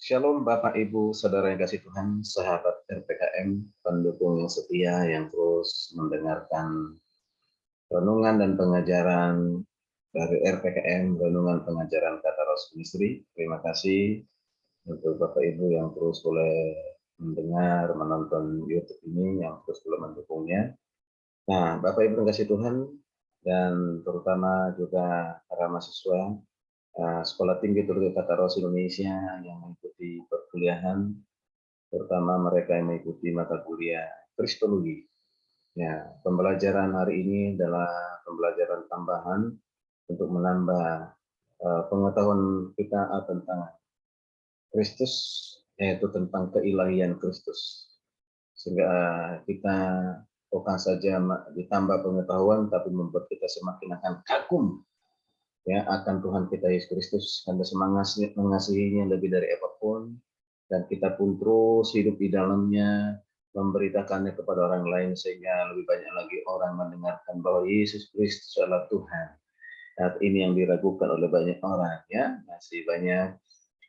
Shalom Bapak Ibu, Saudara yang kasih Tuhan, sahabat RPKM, pendukung yang setia yang terus mendengarkan renungan dan pengajaran dari RPKM, renungan pengajaran kata Rasul Misteri. Terima kasih untuk Bapak Ibu yang terus boleh mendengar, menonton YouTube ini, yang terus boleh mendukungnya. Nah, Bapak Ibu yang kasih Tuhan, dan terutama juga para mahasiswa Sekolah Tinggi Teologi Kata Rasul Indonesia yang mengikuti perkuliahan, terutama mereka yang mengikuti mata kuliah Kristologi. Ya, pembelajaran hari ini adalah pembelajaran tambahan untuk menambah pengetahuan kita tentang Kristus, yaitu tentang keilahian Kristus. Sehingga kita bukan saja ditambah pengetahuan, tapi membuat kita semakin akan kagum ya akan Tuhan kita Yesus Kristus, karena semangatnya mengasihinya lebih dari apapun, dan kita pun terus hidup di dalamnya, memberitakannya kepada orang lain sehingga lebih banyak lagi orang mendengarkan bahwa Yesus Kristus adalah Tuhan. Saat ini yang diragukan oleh banyak orang, ya masih banyak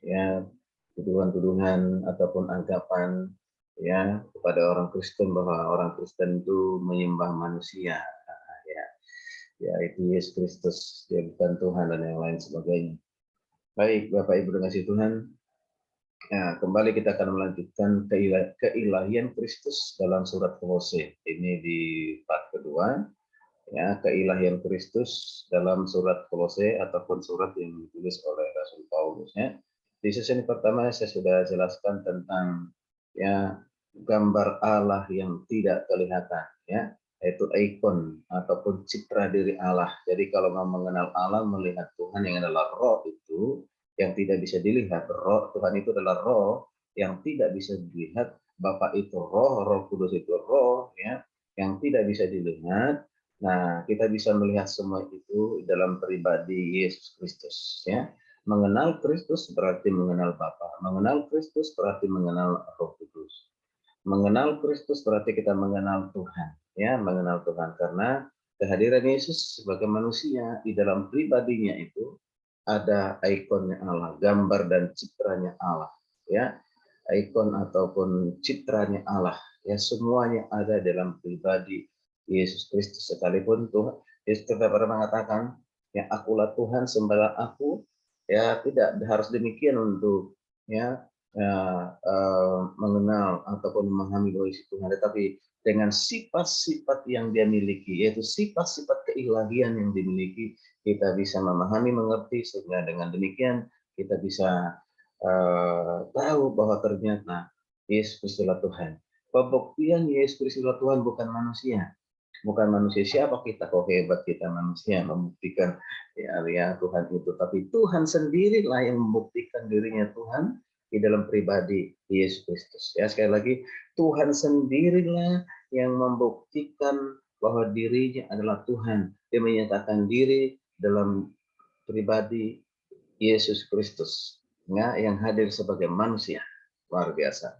ya tuduhan-tuduhan ataupun anggapan ya kepada orang Kristen bahwa orang Kristen itu menyembah manusia, ya itu Yesus Kristus, dia bukan Tuhan dan yang lain sebagainya. Baik, Bapak Ibu dengan Tuhan, ya, kembali kita akan melanjutkan keilahian Kristus dalam surat Kolose. Ini di part kedua, ya, keilahian Kristus dalam surat Kolose ataupun surat yang ditulis oleh Rasul Paulus. Ya. Di sesi pertama saya sudah jelaskan tentang ya gambar Allah yang tidak kelihatan, ya, yaitu ikon ataupun citra diri Allah. Jadi kalau mau mengenal Allah, melihat Tuhan yang adalah roh itu, yang tidak bisa dilihat. Roh Tuhan itu adalah roh yang tidak bisa dilihat. Bapa itu roh, Roh Kudus itu roh, ya, yang tidak bisa dilihat. Nah, kita bisa melihat semua itu dalam pribadi Yesus Kristus, ya. Mengenal Kristus berarti mengenal Bapa. Mengenal Kristus berarti mengenal Roh Kudus. Mengenal Kristus berarti kita mengenal Tuhan, ya, mengenal Tuhan, karena kehadiran Yesus sebagai manusia di dalam pribadinya itu ada ikonnya Allah, gambar dan citranya Allah, ya, ikon ataupun citranya Allah, ya, semuanya ada dalam pribadi Yesus Kristus. Sekalipun Tuhan Yesus pernah mengatakan, ya, akulah Tuhan, sembahlah aku, ya, tidak harus demikian untuk ya mengenal ataupun memahami bahwa Yesus Tuhan, tetapi dengan sifat-sifat yang dia miliki, yaitu sifat-sifat keilahian yang dimiliki, kita bisa memahami, mengerti, sehingga dengan demikian kita bisa tahu bahwa ternyata Yesus Kristus adalah Tuhan. Pembuktian Yesus Kristus adalah Tuhan bukan manusia. Bukan manusia, siapa kita, kok hebat kita manusia membuktikan ya Tuhan itu, tapi Tuhan sendirilah yang membuktikan dirinya Tuhan di dalam pribadi Yesus Kristus. Ya, sekali lagi, Tuhan sendirilah yang membuktikan bahwa dirinya adalah Tuhan. Dia menyatakan diri dalam pribadi Yesus Kristus, ya, yang hadir sebagai manusia. Luar biasa.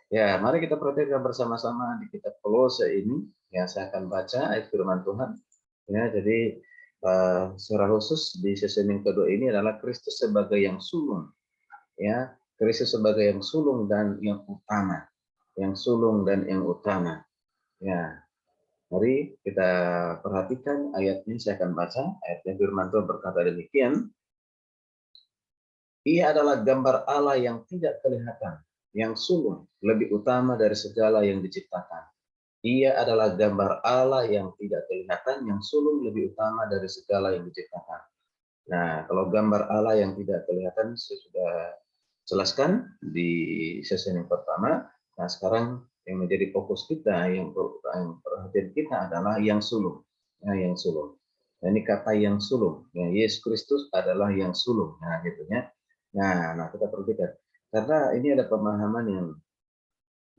Ya, mari kita perhatikan bersama-sama di kitab Kolose ini. Ya, saya akan baca ayat firman Tuhan. Ya, jadi secara khusus di sesi yang kedua ini adalah Kristus sebagai yang sulung. Ya, Kristus sebagai yang sulung dan yang utama. Yang sulung dan yang utama. Ya, mari kita perhatikan ayatnya. Saya akan baca ayatnya. Firman Tuhan berkata demikian. Ia adalah gambar Allah yang tidak kelihatan, yang sulung, lebih utama dari segala yang diciptakan. Ia adalah gambar Allah yang tidak kelihatan, yang sulung, lebih utama dari segala yang diciptakan. Nah, kalau gambar Allah yang tidak kelihatan saya sudah jelaskan di sesi yang pertama. Nah, sekarang yang menjadi fokus kita, yang perhatian kita adalah yang sulung. Nah, yang sulung. Nah, ini kata yang sulung. Ya, Yesus Kristus adalah yang sulung. Nah, gitu ya. Nah, kita perhatikan. Karena ini ada pemahaman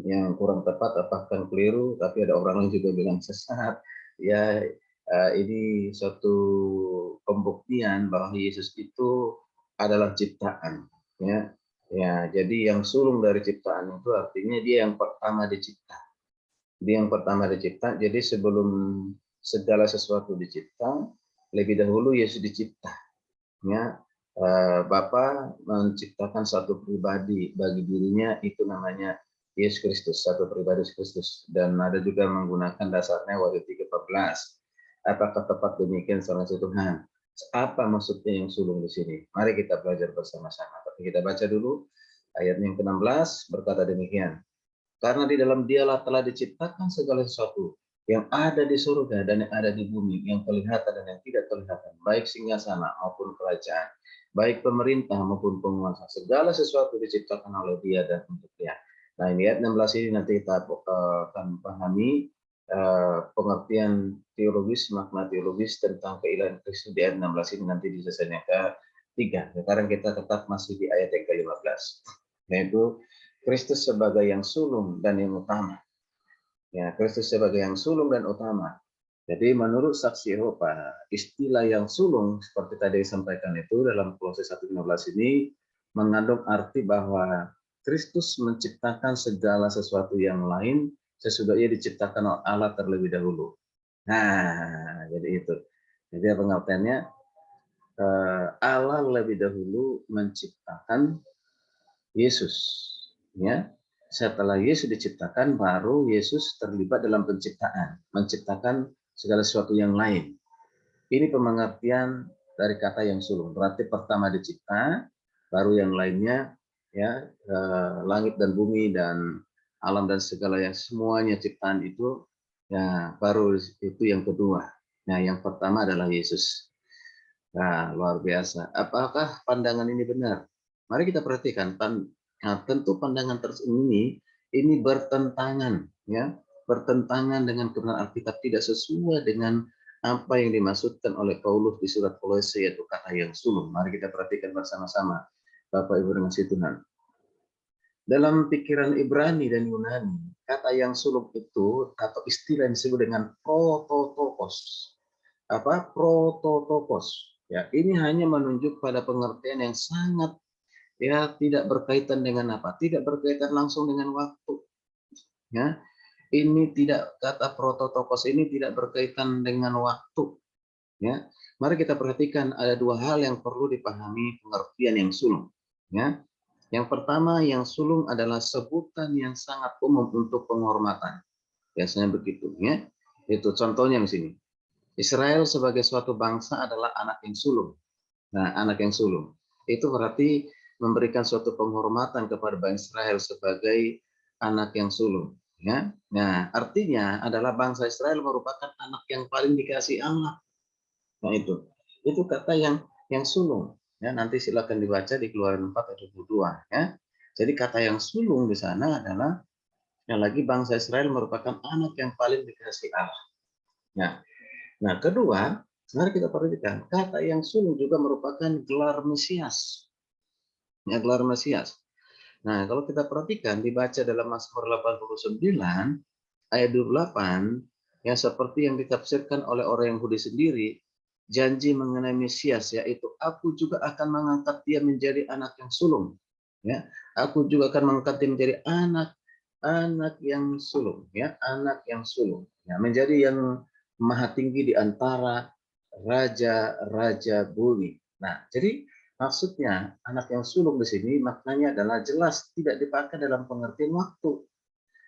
yang kurang tepat, bahkan keliru, tapi ada orang lain juga bilang sesat. Ya, ini suatu pembuktian bahwa Yesus itu adalah ciptaan. Ya, ya. Jadi yang sulung dari ciptaan itu artinya dia yang pertama dicipta. Dia yang pertama dicipta. Jadi sebelum segala sesuatu dicipta, lebih dahulu Yesus dicipta. Ya, Bapa menciptakan satu pribadi bagi dirinya, itu namanya Yesus Kristus, satu pribadi Yesus Kristus. Dan ada juga menggunakan dasarnya Wahyu 3:14. Apakah tepat demikian sama si Tuhan? Apa maksudnya yang sulung di sini? Mari kita belajar bersama-sama. Tapi kita baca dulu ayat yang ke-16 berkata demikian. Karena di dalam dialah telah diciptakan segala sesuatu yang ada di surga dan yang ada di bumi, yang kelihatan dan yang tidak kelihatan, baik singgasana maupun kerajaan, baik pemerintah maupun penguasa. Segala sesuatu diciptakan oleh Dia dan untuk Dia. Nah, ini ayat 16 ini nanti kita akan pahami pengertian teologis, makna teologis tentang keilahian Kristus di ayat 16 ini nanti di sesi yang ketiga. Sekarang kita tetap masih di ayat yang ke-15, yaitu Kristus sebagai yang sulung dan yang utama. Ya, Kristus sebagai yang sulung dan utama. Jadi menurut saksi Yehova, istilah yang sulung seperti tadi disampaikan itu dalam Kolose 1:15 ini mengandung arti bahwa Kristus menciptakan segala sesuatu yang lain sesudah ia diciptakan oleh Allah terlebih dahulu. Nah, jadi itu. Jadi pengertiannya Allah lebih dahulu menciptakan Yesus, ya. Setelah Yesus diciptakan, baru Yesus terlibat dalam penciptaan, menciptakan segala sesuatu yang lain. Ini pengertian dari kata yang sulung. Berarti pertama dicipta, baru yang lainnya, ya, langit dan bumi dan alam dan segala yang semuanya ciptaan itu, ya, baru itu yang kedua. Nah, yang pertama adalah Yesus. Nah, luar biasa. Apakah pandangan ini benar? Mari kita perhatikan. Nah, tentu pandangan ini bertentangan, ya, bertentangan dengan kebenaran Alkitab, tidak sesuai dengan apa yang dimaksudkan oleh Paulus di surat Kolose, yaitu kata yang sulung. Mari kita perhatikan bersama-sama, Bapak Ibu dan kasih Tuhan. Dalam pikiran Ibrani dan Yunani, kata yang sulung itu atau istilah yang disebut dengan prototokos. Apa? Prototokos. Ya, ini hanya menunjuk pada pengertian yang sangat, ya, tidak berkaitan dengan apa? Tidak berkaitan langsung dengan waktu. Ya, ini tidak, kata prototokos ini tidak berkaitan dengan waktu. Ya, mari kita perhatikan ada dua hal yang perlu dipahami pengertian yang sulung. Ya, yang pertama, yang sulung adalah sebutan yang sangat umum untuk penghormatan. Biasanya begitu, ya. Itu contohnya di sini. Israel sebagai suatu bangsa adalah anak yang sulung. Nah, anak yang sulung itu berarti memberikan suatu penghormatan kepada bangsa Israel sebagai anak yang sulung. Ya, nah artinya adalah bangsa Israel merupakan anak yang paling dikasih Allah. Nah itu kata yang sulung. Ya, nanti silakan dibaca di Keluaran 4 ayat 22. Ya, jadi kata yang sulung di sana adalah yang lagi bangsa Israel merupakan anak yang paling dikasih Allah. Nah, Nah, kedua, mari kita perhatikan, kata yang sulung juga merupakan gelar Mesias. Ya, gelar Mesias. Nah, kalau kita perhatikan, dibaca dalam Mazmur 89, ayat 28, yang seperti yang ditafsirkan oleh orang Yahudi sendiri, janji mengenai Mesias, yaitu aku juga akan mengangkat dia menjadi anak yang sulung. Ya, aku juga akan mengangkat dia menjadi anak yang sulung, ya, anak yang sulung. Ya, menjadi yang maha tinggi di antara raja-raja bumi. Nah, jadi maksudnya anak yang sulung di sini maknanya adalah jelas tidak dipakai dalam pengertian waktu,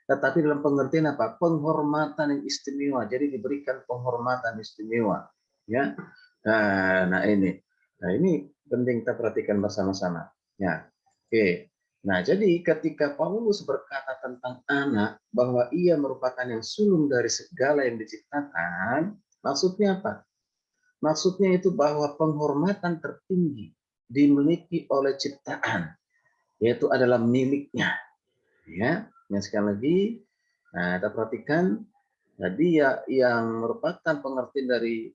tetapi dalam pengertian apa? Penghormatan yang istimewa. Jadi diberikan penghormatan istimewa, ya. Nah ini, penting kita perhatikan bersama-sama. Ya, oke. Nah, jadi ketika Paulus berkata tentang anak bahwa ia merupakan yang sulung dari segala yang diciptakan, maksudnya apa? Maksudnya itu bahwa penghormatan tertinggi dimiliki oleh ciptaan, yaitu adalah miliknya. Ya, yang sekali lagi, nah, kita perhatikan tadi ya yang merupakan pengertian dari,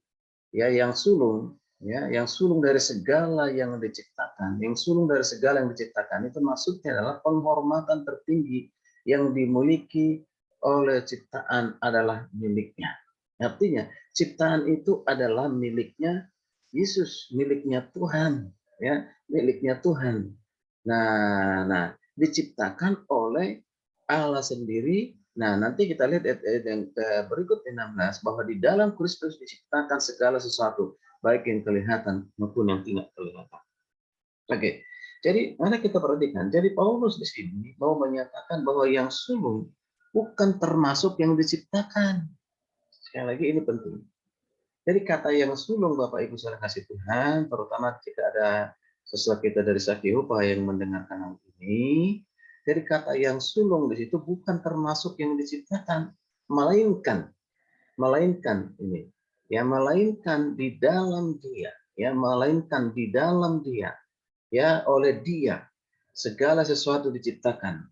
ya, yang sulung, ya, yang sulung dari segala yang diciptakan, yang sulung dari segala yang diciptakan itu maksudnya adalah penghormatan tertinggi yang dimiliki oleh ciptaan adalah miliknya. Artinya ciptaan itu adalah miliknya Yesus, miliknya Tuhan, ya, miliknya Tuhan. Nah, diciptakan oleh Allah sendiri. Nah, nanti kita lihat ayat yang berikut 16 bahwa di dalam Kristus diciptakan segala sesuatu, baik yang kelihatan maupun yang tidak kelihatan. Oke. Jadi mari kita perhatikan. Jadi Paulus di sini mau menyatakan bahwa yang sulung bukan termasuk yang diciptakan. Sekali lagi ini penting. Jadi kata yang sulung Bapak Ibu saudara kasih Tuhan, terutama jika ada sesuatu kita dari Saksi Upah yang mendengarkan hal ini, jadi kata yang sulung di situ bukan termasuk yang diciptakan, melainkan melainkan ini ya melainkan di dalam dia ya melainkan di dalam dia ya oleh dia segala sesuatu diciptakan.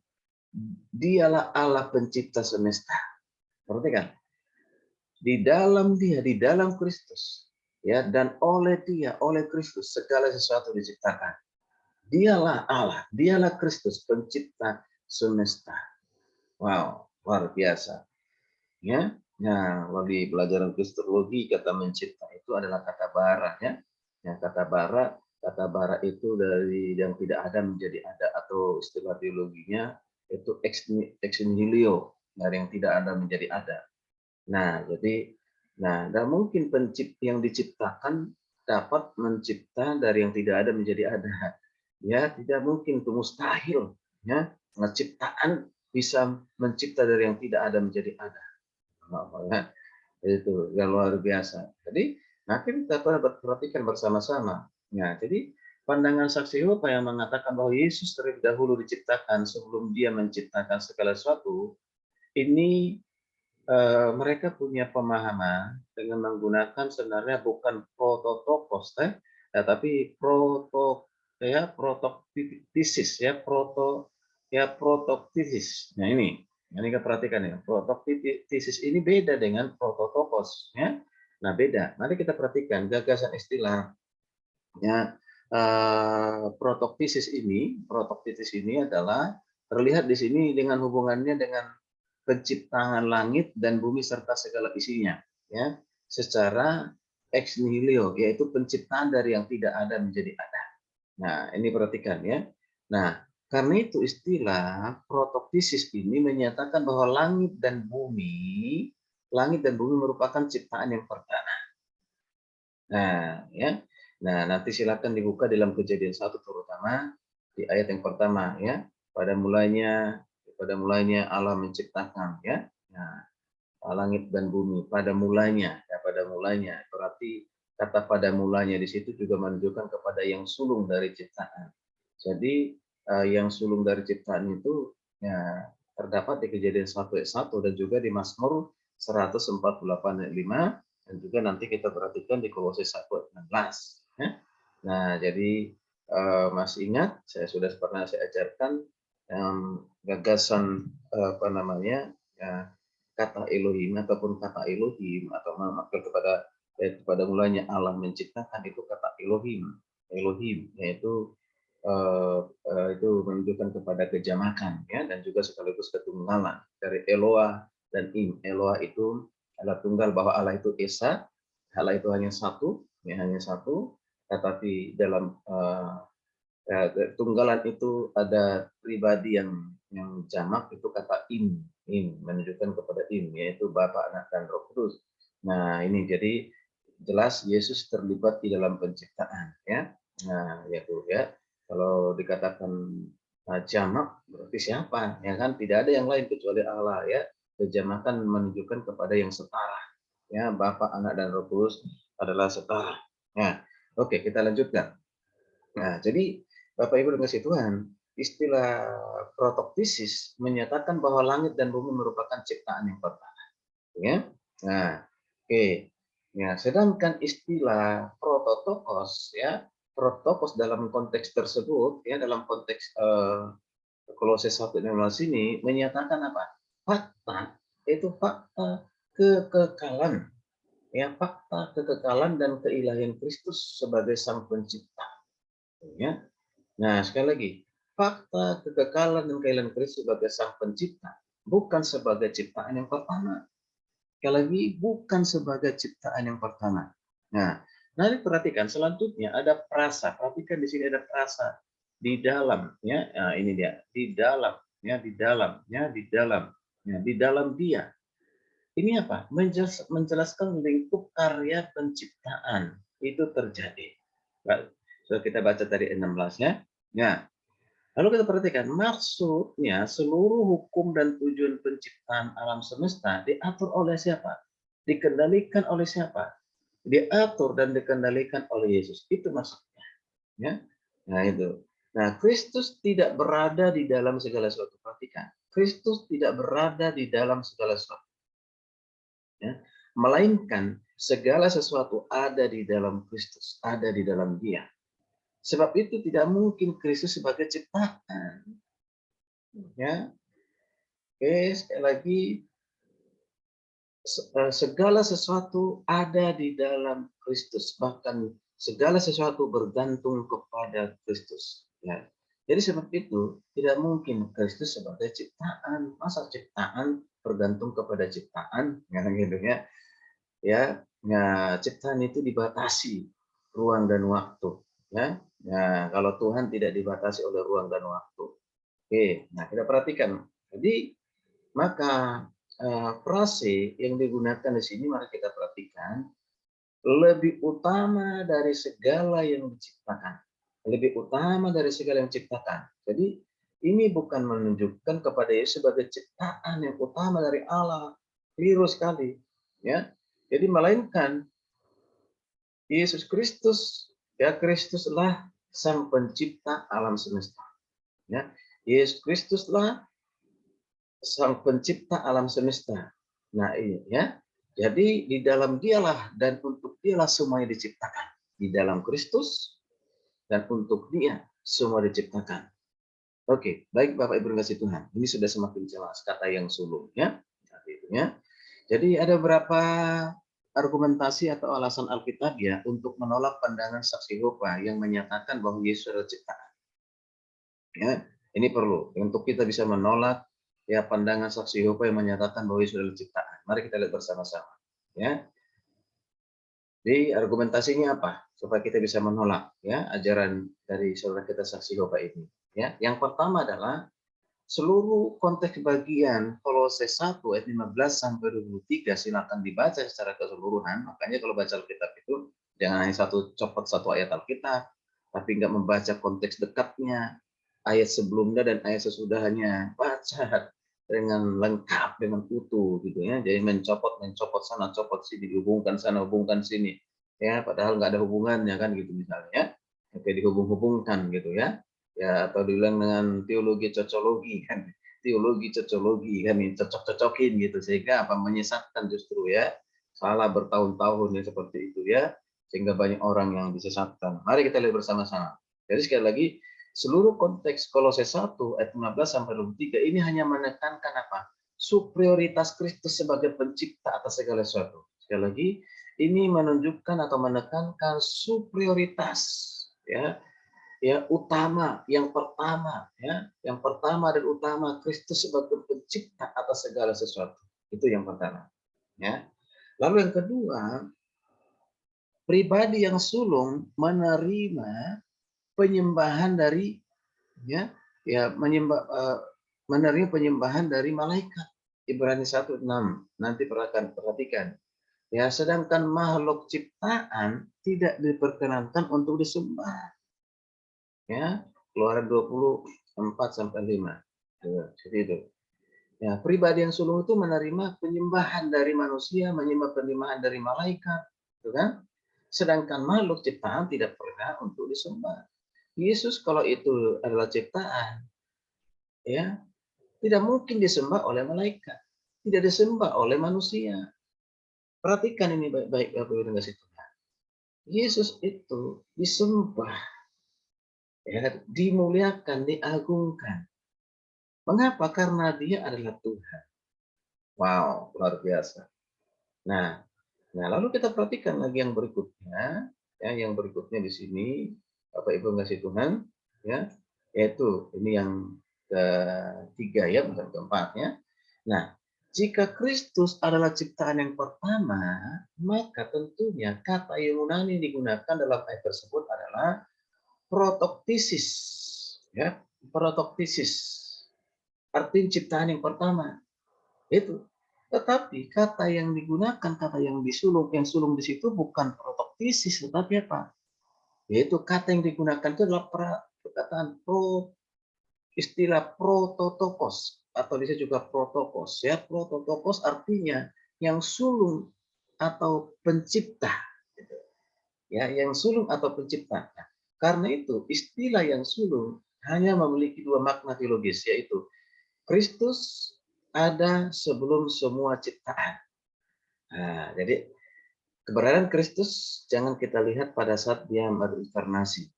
Dialah Allah pencipta semesta. Perhatikan, di dalam dia, di dalam Kristus, ya, dan oleh dia, oleh Kristus, segala sesuatu diciptakan. Dialah Allah, dialah Kristus, pencipta semesta. Wow, luar biasa. Ya, nah, kalau di pelajaran kristologi, kata mencipta itu adalah kata bara, ya. Yang kata bara itu dari yang tidak ada menjadi ada, atau istilah teologinya itu ex nihilo, dari yang tidak ada menjadi ada. Nah, jadi, nah, dan mungkin yang diciptakan dapat mencipta dari yang tidak ada menjadi ada. Ya, tidak mungkin, itu mustahil. Ya, ciptaan bisa mencipta dari yang tidak ada menjadi ada. Ya, itu yang luar biasa. Jadi, nanti kita perhatikan bersama-sama. Ya, jadi pandangan Saksi Yehova yang mengatakan bahwa Yesus terlebih dahulu diciptakan sebelum dia menciptakan segala sesuatu, ini mereka punya pemahaman dengan menggunakan sebenarnya bukan prototokos, tapi protoktisis ya protoktisis. Nah ini kita perhatikan ya, protoktisis ini beda dengan prototokos ya. Nah beda. Mari kita perhatikan gagasan istilah ya protoktisis ini adalah terlihat di sini dengan hubungannya dengan penciptaan langit dan bumi serta segala isinya, ya, secara ex nihilo, yaitu penciptaan dari yang tidak ada menjadi ada. Nah, ini perhatikan ya. Nah, karena itu istilah protoktisis ini menyatakan bahwa langit dan bumi merupakan ciptaan yang pertama. Nah, ya. Nah, nanti silakan dibuka dalam Kejadian 1 terutama di ayat yang pertama ya. Pada mulanya Allah menciptakan ya. Nah, langit dan bumi pada mulanya ya, pada mulanya. Berarti kata pada mulanya di situ juga menunjukkan kepada yang sulung dari ciptaan. Jadi yang sulung dari ciptaan itu ya terdapat di Kejadian 1 ayat 1 dan juga di Mazmur 148 ayat 5 dan juga nanti kita perhatikan di Kolose 1 ayat 16 ya. Nah, jadi masih ingat saya sudah pernah saya ajarkan gagasan apa namanya ya, kata Elohim ataupun kata Elohim atau kepada mulanya Allah menciptakan itu kata Elohim. Elohim yaitu itu menunjukkan kepada kejamakan ya dan juga sekaligus ketunggalan dari Eloah dan Im. Eloah itu adalah tunggal bahwa Allah itu esa, Allah itu hanya satu, ya hanya satu, tetapi dalam tunggalan itu ada pribadi yang jamak itu kata im menunjukkan kepada im yaitu Bapa, Anak dan Roh Kudus. Nah, ini jadi jelas Yesus terlibat di dalam penciptaan ya. Nah, yaitu ya kalau dikatakan jamak berarti siapa? Ya kan tidak ada yang lain kecuali Allah ya. Kejamakan menunjukkan kepada yang setara. Ya, Bapa, Anak dan Roh Kudus adalah setara. Nah, oke kita lanjutkan. Nah, jadi Bapak Ibu dan kasih Tuhan, istilah protoktisis menyatakan bahwa langit dan bumi merupakan ciptaan yang pertama. Ya. Nah, oke. Ya, sedangkan istilah prototokos ya, prototokos dalam konteks tersebut ya dalam konteks Kolose 1:16 ini menyatakan apa? Fakta itu fakta kekekalan ya fakta kekekalan dan keilahian Kristus sebagai sang pencipta ya. Nah, sekali lagi, fakta kekekalan dan keilahian Kristus sebagai sang pencipta bukan sebagai ciptaan yang pertama. Sekali lagi, bukan sebagai ciptaan yang pertama. Nah, nanti perhatikan selanjutnya ada prasa. Perhatikan di sini ada prasa di dalam, ya. Nah, ini dia, di dalam, ya, di dalam, ya, di dalam, ya, di dalam dia. Ini apa? Menjelaskan lingkup karya penciptaan itu terjadi. Sudah kita baca tadi 16-nya. Ya. Lalu kita perhatikan, maksudnya seluruh hukum dan tujuan penciptaan alam semesta diatur oleh siapa? Dikendalikan oleh siapa? Diatur dan dikendalikan oleh Yesus. Itu maksudnya. Ya. Nah itu. Nah, Kristus tidak berada di dalam segala sesuatu. Perhatikan. Kristus tidak berada di dalam segala sesuatu. Ya. Melainkan segala sesuatu ada di dalam Kristus. Ada di dalam dia. Sebab itu tidak mungkin Kristus sebagai ciptaan. Ya, oke, sekali lagi segala sesuatu ada di dalam Kristus, bahkan segala sesuatu bergantung kepada Kristus. Ya. Jadi sebab itu tidak mungkin Kristus sebagai ciptaan, masa ciptaan bergantung kepada ciptaan, ya gitu ya. Ya, ciptaan itu dibatasi ruang dan waktu. Ya, kalau Tuhan tidak dibatasi oleh ruang dan waktu. Oke, nah kita perhatikan. Jadi maka frase yang digunakan di sini mari kita perhatikan, lebih utama dari segala yang diciptakan. Lebih utama dari segala yang diciptakan. Jadi ini bukan menunjukkan kepada Yesus sebagai ciptaan yang utama dari Allah. Keliru sekali, ya. Jadi melainkan Yesus Kristus, ya Kristuslah sang pencipta alam semesta. Ya, Yesus Kristuslah sang pencipta alam semesta. Nah, ini ya. Jadi di dalam dialah dan untuk dialah semuanya diciptakan. Di dalam Kristus dan untuk dia semua diciptakan. Oke, baik Bapak Ibu kasih Tuhan. Ini sudah semakin jelas kata yang sulung ya. Ya. Jadi ada berapa argumentasi atau alasan Alkitab ya untuk menolak pandangan saksi Yehova yang menyatakan bahwa Yesus adalah ciptaan. Ya, ini perlu untuk kita bisa menolak ya pandangan saksi Yehova yang menyatakan bahwa Yesus adalah ciptaan. Mari kita lihat bersama-sama. Ya, jadi argumentasinya apa? Supaya kita bisa menolak ya ajaran dari saudara kita saksi Yehova ini. Ya, yang pertama adalah seluruh konteks bagian Kolose 1 ayat 15 sampai 23 silakan dibaca secara keseluruhan. Makanya kalau baca Alkitab itu jangan hanya satu ayat Alkitab, tapi nggak membaca konteks dekatnya, ayat sebelumnya dan ayat sesudahnya. Baca dengan lengkap, dengan utuh gitu ya. Jadi mencopot sana, copot sini, dihubungkan sana, hubungkan sini. Ya, padahal nggak ada hubungannya kan gitu misalnya. Oke, dihubung-hubungkan gitu ya. Ya, atau dibilang dengan teologi cocologi kan. Teologi cocologi kan, cocok-cocokin gitu sehingga apa menyesatkan justru ya. Salah bertahun-tahun ya seperti itu ya. Sehingga banyak orang yang disesatkan. Mari kita lihat bersama-sama. Jadi sekali lagi seluruh konteks Kolose 1 ayat 15 sampai 23 ini hanya menekankan apa? Superioritas Kristus sebagai pencipta atas segala sesuatu. Sekali lagi, ini menunjukkan atau menekankan superioritas ya, ya utama, yang pertama ya, yang pertama dan utama Kristus sebagai pencipta atas segala sesuatu. Itu yang pertama, ya. Lalu yang kedua, pribadi yang sulung menerima penyembahan dari ya menerima penyembahan dari malaikat. Ibrani 1:6. Nanti perhatikan. Ya, sedangkan makhluk ciptaan tidak diperkenankan untuk disembah. Ya, Keluaran 24 sampai 5. Jadi itu. Ya, pribadi yang sulung itu menerima penyembahan dari manusia, menyembah penyembahan dari malaikat, gitu kan? Sedangkan makhluk ciptaan tidak pernah untuk disembah. Yesus kalau itu adalah ciptaan, ya tidak mungkin disembah oleh malaikat, tidak disembah oleh manusia. Perhatikan ini baik-baik Bapak Ibu kasih Tuhan. Yesus itu disembah, ya, dimuliakan, diagungkan. Mengapa? Karena dia adalah Tuhan. Wow, luar biasa. Nah, lalu kita perhatikan lagi yang berikutnya, ya, yang berikutnya di sini, Bapak Ibu kasih Tuhan, ya, yaitu ini yang ketiga ya, bukan keempat ya. Nah, jika Kristus adalah ciptaan yang pertama, maka tentunya kata Yunani digunakan dalam ayat tersebut adalah protoktisis, ya, protoktisis. Artinya ciptaan yang pertama. Itu. Tetapi kata yang digunakan, kata yang disulung, yang sulung di situ bukan protoktisis, tetapi apa? Yaitu kata yang digunakan itu adalah perkataan istilah prototokos atau bisa juga protokos ya. Prototokos artinya yang sulung atau pencipta gitu. Ya, yang sulung atau pencipta. Nah, karena itu istilah yang sulung hanya memiliki dua makna teologis, yaitu Kristus ada sebelum semua ciptaan. Nah, jadi keberadaan Kristus jangan kita lihat pada saat dia berinkarnasi,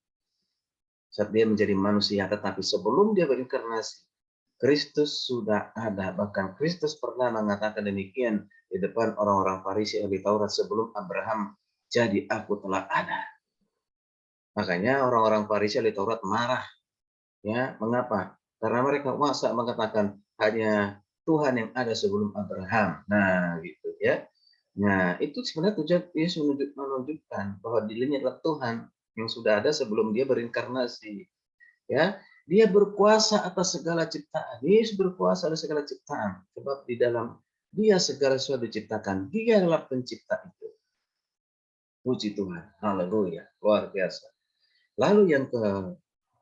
saat dia menjadi manusia, tetapi sebelum dia berinkarnasi, Kristus sudah ada. Bahkan Kristus pernah mengatakan demikian di depan orang-orang Farisi ahli Taurat, sebelum Abraham jadi aku telah ada. Makanya orang-orang Farisi ahli Taurat marah. Ya, mengapa? Karena mereka masa mengatakan hanya Tuhan yang ada sebelum Abraham. Nah, gitu ya. Nah, itu sebenarnya tujuan Yesus menunjukkan bahwa dirinya adalah Tuhan yang sudah ada sebelum dia berinkarnasi. Ya, dia berkuasa atas segala ciptaan. Yesus berkuasa atas segala ciptaan. Sebab di dalam dia segala sesuatu diciptakan. Dia adalah pencipta itu. Puji Tuhan. Haleluya. Luar biasa. Lalu yang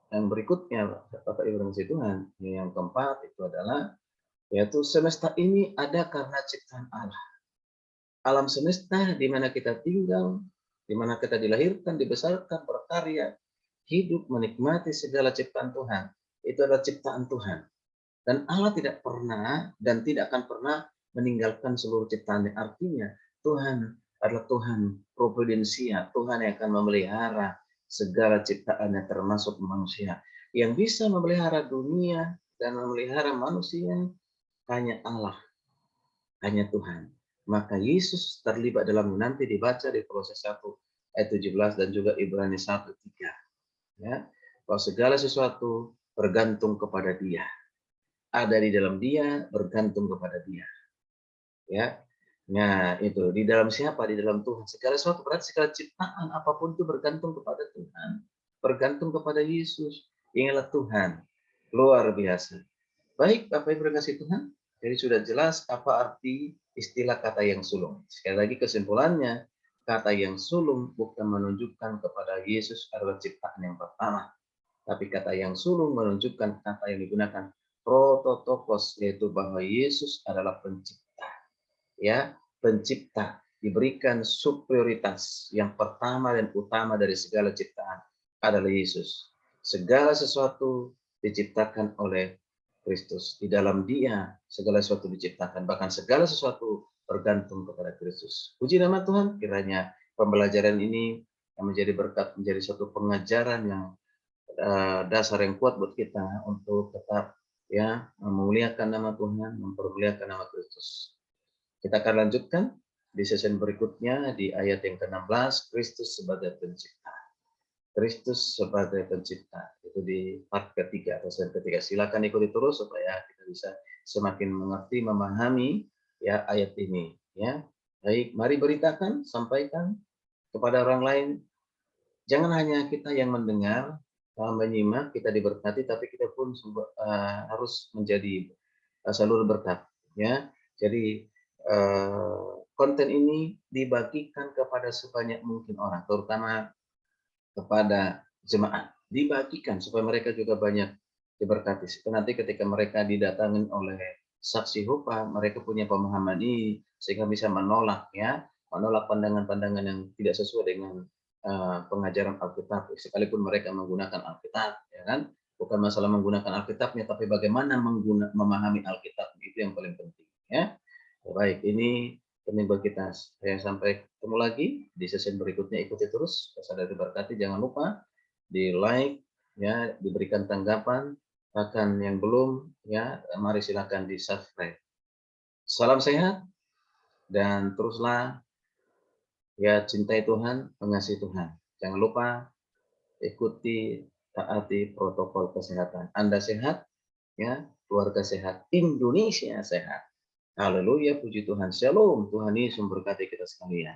berikutnya, Bapak Ibu dan Tuhan, yang keempat itu adalah yaitu semesta ini ada karena ciptaan Allah. Alam semesta di mana kita tinggal, di mana kita dilahirkan, dibesarkan, berkarya, hidup, menikmati segala ciptaan Tuhan. Itu adalah ciptaan Tuhan. Dan Allah tidak pernah dan tidak akan pernah meninggalkan seluruh ciptaannya. Artinya Tuhan adalah Tuhan providensia, Tuhan yang akan memelihara segala ciptaannya termasuk manusia. Yang bisa memelihara dunia dan memelihara manusia hanya Allah, hanya Tuhan. Maka Yesus terlibat dalam, nanti dibaca di Kolose 1 ayat 17 dan juga Ibrani 1:3. Ya, bahwa segala sesuatu bergantung kepada Dia. Ada di dalam Dia, bergantung kepada Dia. Ya. Nah, itu di dalam siapa? Di dalam Tuhan. Segala sesuatu, berarti segala ciptaan apapun itu bergantung kepada Tuhan. Bergantung kepada Yesus. Inilah Tuhan. Luar biasa. Baik, Bapak Ibu kasih Tuhan. Jadi sudah jelas apa arti istilah kata yang sulung. Sekali lagi kesimpulannya, kata yang sulung bukan menunjukkan kepada Yesus adalah ciptaan yang pertama. Tapi kata yang sulung menunjukkan kata yang digunakan prototokos, yaitu bahwa Yesus adalah pencipta. Ya, pencipta, diberikan superioritas yang pertama dan utama dari segala ciptaan adalah Yesus. Segala sesuatu diciptakan oleh Kristus. Di dalam Dia segala sesuatu diciptakan, bahkan segala sesuatu bergantung kepada Kristus. Puji nama Tuhan, kiranya pembelajaran ini yang menjadi berkat, menjadi suatu pengajaran yang dasar yang kuat buat kita untuk tetap ya memuliakan nama Tuhan, mempermuliakan nama Kristus. Kita akan lanjutkan di sesi berikutnya di ayat yang ke-16, Kristus sebagai pencipta. Kristus sebagai pencipta. Itu di part ketiga atau sesi ketiga. Silakan ikuti terus supaya kita bisa semakin mengerti, memahami ya ayat ini. Ya, baik. Mari beritakan, sampaikan kepada orang lain. Jangan hanya kita yang mendengar, menyimak, kita diberkati, tapi kita pun harus menjadi salur berkat. Ya, jadi konten ini dibagikan kepada sebanyak mungkin orang, terutama kepada jemaat. Dibagikan supaya mereka juga banyak diberkati. Nanti ketika mereka didatangi oleh saksi rupa, mereka punya pemahaman ini sehingga bisa menolak ya, menolak pandangan-pandangan yang tidak sesuai dengan pengajaran Alkitab. Sekalipun mereka menggunakan Alkitab, ya kan? Bukan masalah menggunakan Alkitabnya, tapi bagaimana memahami Alkitab, itu yang paling penting. Ya, baik. Ini penting bagi kita. Saya sampai ketemu lagi di sesi berikutnya. Ikuti terus. Sadar diberkati. Jangan lupa di like, ya, diberikan tanggapan. Bahkan yang belum, ya, mari silakan di subscribe. Salam sehat dan teruslah ya cintai Tuhan, mengasihi Tuhan. Jangan lupa ikuti, taati protokol kesehatan. Anda sehat, ya, keluarga sehat, Indonesia sehat. Haleluya, puji Tuhan. Shalom, Tuhan Yesus memberkati kita sekalian.